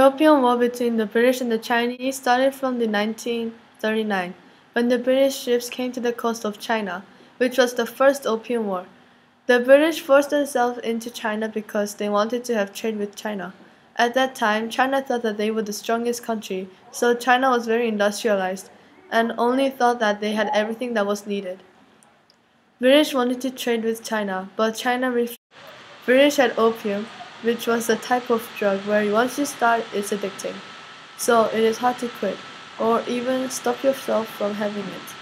Opium War between the British and the Chinese started from the 1939, when the British ships came to the coast of China, which was the first Opium War. The British forced themselves into China because they wanted to have trade with China. At that time, China thought that they were the strongest country, so China was very industrialized and only thought that they had everything that was needed. British wanted to trade with China, but China refused. British had opium, which was a type of drug where once you start, it's addicting. So it is hard to quit, or even stop yourself from having it.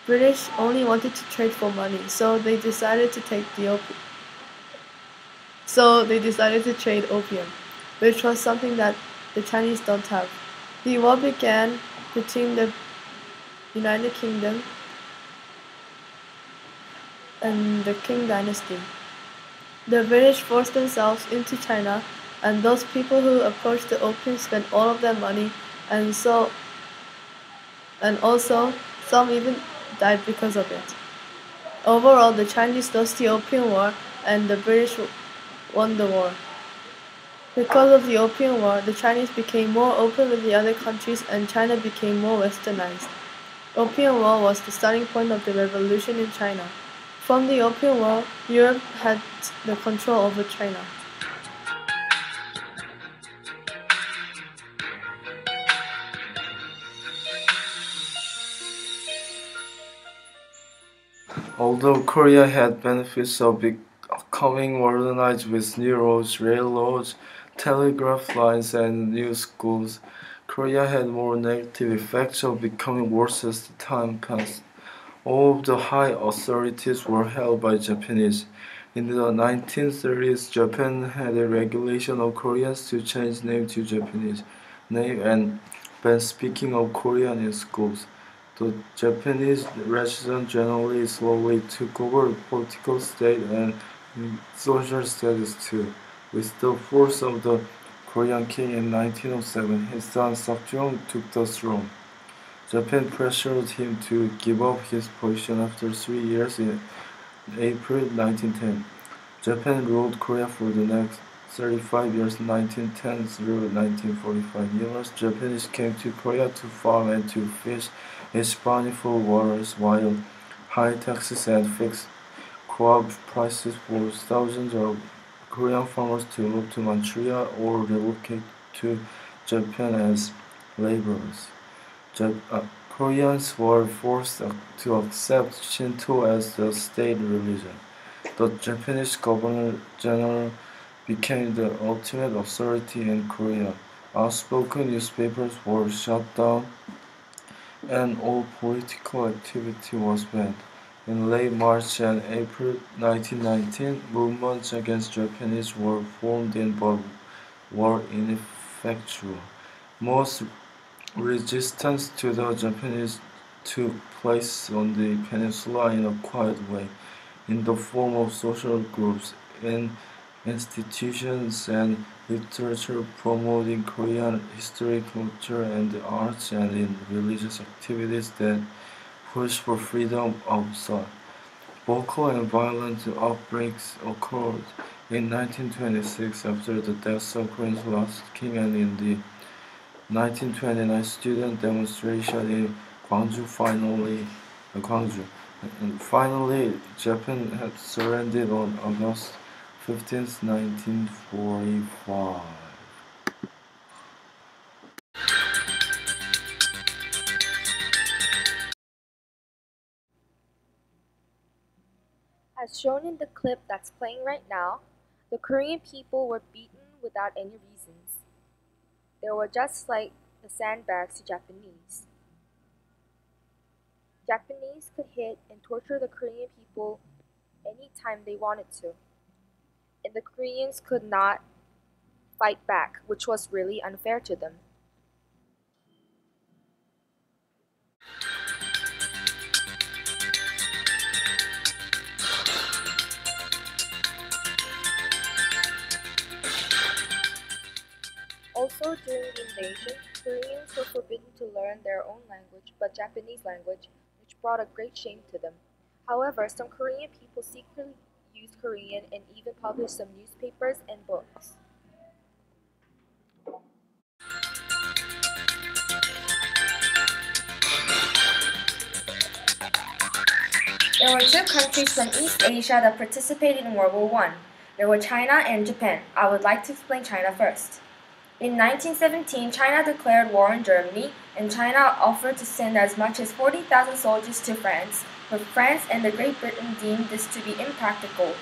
British only wanted to trade for money, so they decided to trade opium, which was something that the Chinese don't have. The war began between the United Kingdom and the Qing dynasty. The British forced themselves into China, and those people who approached the opium spent all of their money, and also some even died because of it. Overall, the Chinese lost the Opium War, and the British won the war. Because of the Opium War, the Chinese became more open with the other countries, and China became more westernized. Opium War was the starting point of the revolution in China. From the Opium War, Europe had the control over China. Although Korea had benefits of becoming modernized with new roads, railroads, telegraph lines, and new schools, Korea had more negative effects of becoming worse as the time passed. All of the high authorities were held by Japanese. In the 1930s, Japan had a regulation of Koreans to change name to Japanese name and ban speaking of Korean in schools. The Japanese residents generally slowly took over political state and social status too. With the force of the Korean king in 1907, his son Seokjong took the throne. Japan pressured him to give up his position after 3 years in April 1910. Japan ruled Korea for the next 35 years, 1910 through 1945. Numerous Japanese came to Korea to farm and to fish its bountiful waters, while high taxes and fixed crop prices forced thousands of Korean farmers to move to Manchuria or relocate to Japan as laborers. Koreans were forced to accept Shinto as the state religion. The Japanese governor general became the ultimate authority in Korea. Outspoken newspapers were shut down and all political activity was banned. In late March and April 1919, movements against Japanese were formed but were ineffectual. Most resistance to the Japanese took place on the peninsula in a quiet way, in the form of social groups, in institutions and literature promoting Korean history, culture, and the arts, and in religious activities that push for freedom of thought. Vocal and violent outbreaks occurred in 1926 after the death of Korea's last king and in the 1929 student demonstration in Gwangju. And finally, Japan had surrendered on August 15, 1945. As shown in the clip that's playing right now, the Korean people were beaten without any reasons. They were just like the sandbags to Japanese. Japanese could hit and torture the Korean people anytime they wanted to, and the Koreans could not fight back, which was really unfair to them. Also, during the invasion, Koreans were forbidden to learn their own language but Japanese language, which brought a great shame to them. However, some Korean people secretly used Korean and even published some newspapers and books. There were two countries from East Asia that participated in World War I. There were China and Japan. I would like to explain China first. In 1917, China declared war on Germany, and China offered to send as much as 40,000 soldiers to France, but France and Great Britain deemed this to be impractical.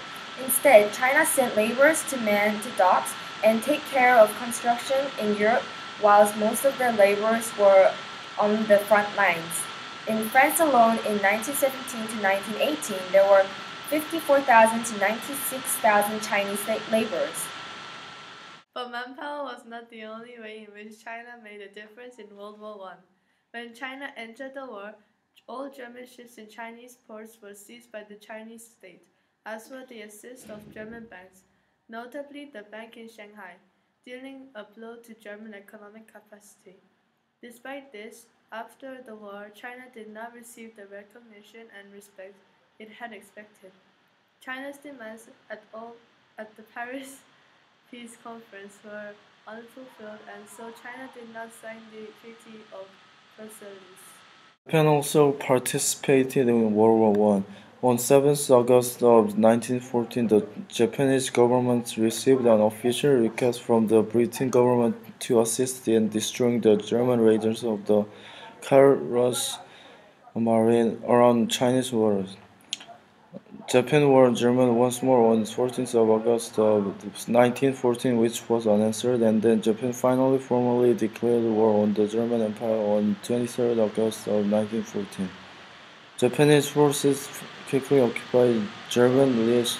Instead, China sent laborers to man the docks and take care of construction in Europe, whilst most of their laborers were on the front lines. In France alone, in 1917 to 1918, there were 54,000 to 96,000 Chinese laborers. But manpower was not the only way in which China made a difference in World War I. When China entered the war, all German ships in Chinese ports were seized by the Chinese state, as were the assist of German banks, notably the bank in Shanghai, dealing a blow to German economic capacity. Despite this, after the war, China did not receive the recognition and respect it had expected. China's demands at the Paris Peace Conference were unfulfilled, and so China did not sign the Treaty of Versailles. Japan also participated in World War I. On 7th August of 1914, the Japanese government received an official request from the British government to assist in destroying the German raiders of the Kairos Marine around Chinese waters. Japan warned Germany once more on 14th of August of 1914, which was unanswered, and then Japan finally formally declared war on the German Empire on 23rd August of 1914. Japanese forces quickly occupied German-leased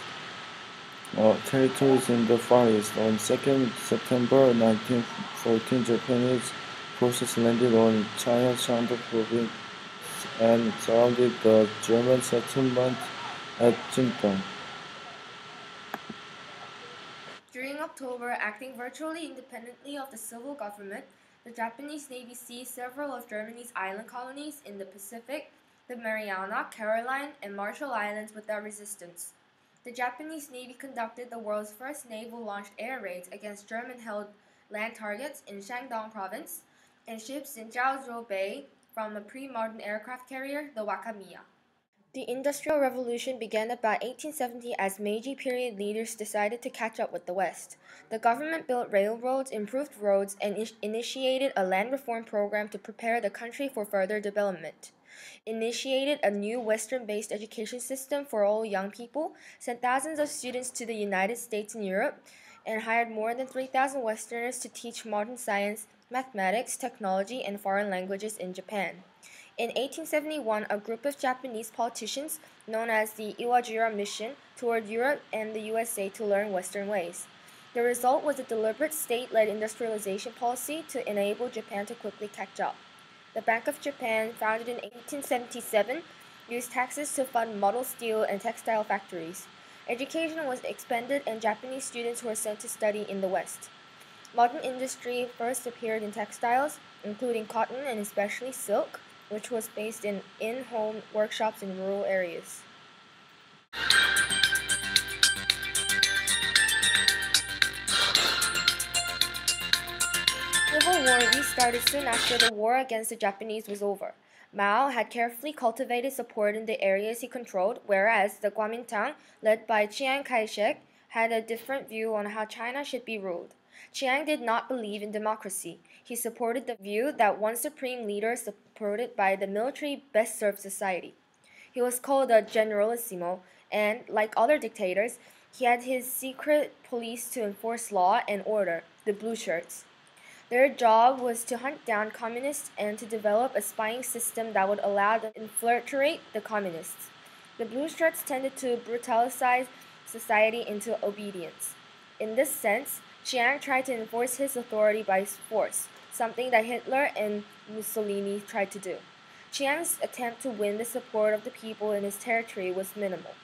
territories in the Far East. On 2nd September 1914, Japanese forces landed on China's Shandong province and surrounded the German settlement at Jingdong. During October, acting virtually independently of the civil government, the Japanese Navy seized several of Germany's island colonies in the Pacific, the Mariana, Caroline, and Marshall Islands without resistance. The Japanese Navy conducted the world's first naval-launched air raids against German-held land targets in Shandong province and ships in Jiaozhou Bay from a pre-modern aircraft carrier, the Wakamiya. The Industrial Revolution began about 1870 as Meiji period leaders decided to catch up with the West. The government built railroads, improved roads, and initiated a land reform program to prepare the country for further development. Initiated a new Western-based education system for all young people, sent thousands of students to the United States and Europe, and hired more than 3,000 Westerners to teach modern science, mathematics, technology, and foreign languages in Japan. In 1871, a group of Japanese politicians, known as the Iwajira Mission, toured Europe and the USA to learn Western ways. The result was a deliberate state-led industrialization policy to enable Japan to quickly catch up. The Bank of Japan, founded in 1877, used taxes to fund model steel and textile factories. Education was expanded and Japanese students were sent to study in the West. Modern industry first appeared in textiles, including cotton and especially silk, which was based in in-home workshops in rural areas. Civil War restarted soon after the war against the Japanese was over. Mao had carefully cultivated support in the areas he controlled, whereas the Kuomintang, led by Chiang Kai-shek, had a different view on how China should be ruled. Chiang did not believe in democracy. He supported the view that one supreme leader supported by the military best served society. He was called a generalissimo, and, like other dictators, he had his secret police to enforce law and order, the Blue Shirts. Their job was to hunt down communists and to develop a spying system that would allow them to infiltrate the communists. The Blue Shirts tended to brutalize society into obedience. In this sense, Chiang tried to enforce his authority by force, something that Hitler and Mussolini tried to do. Chiang's attempt to win the support of the people in his territory was minimal.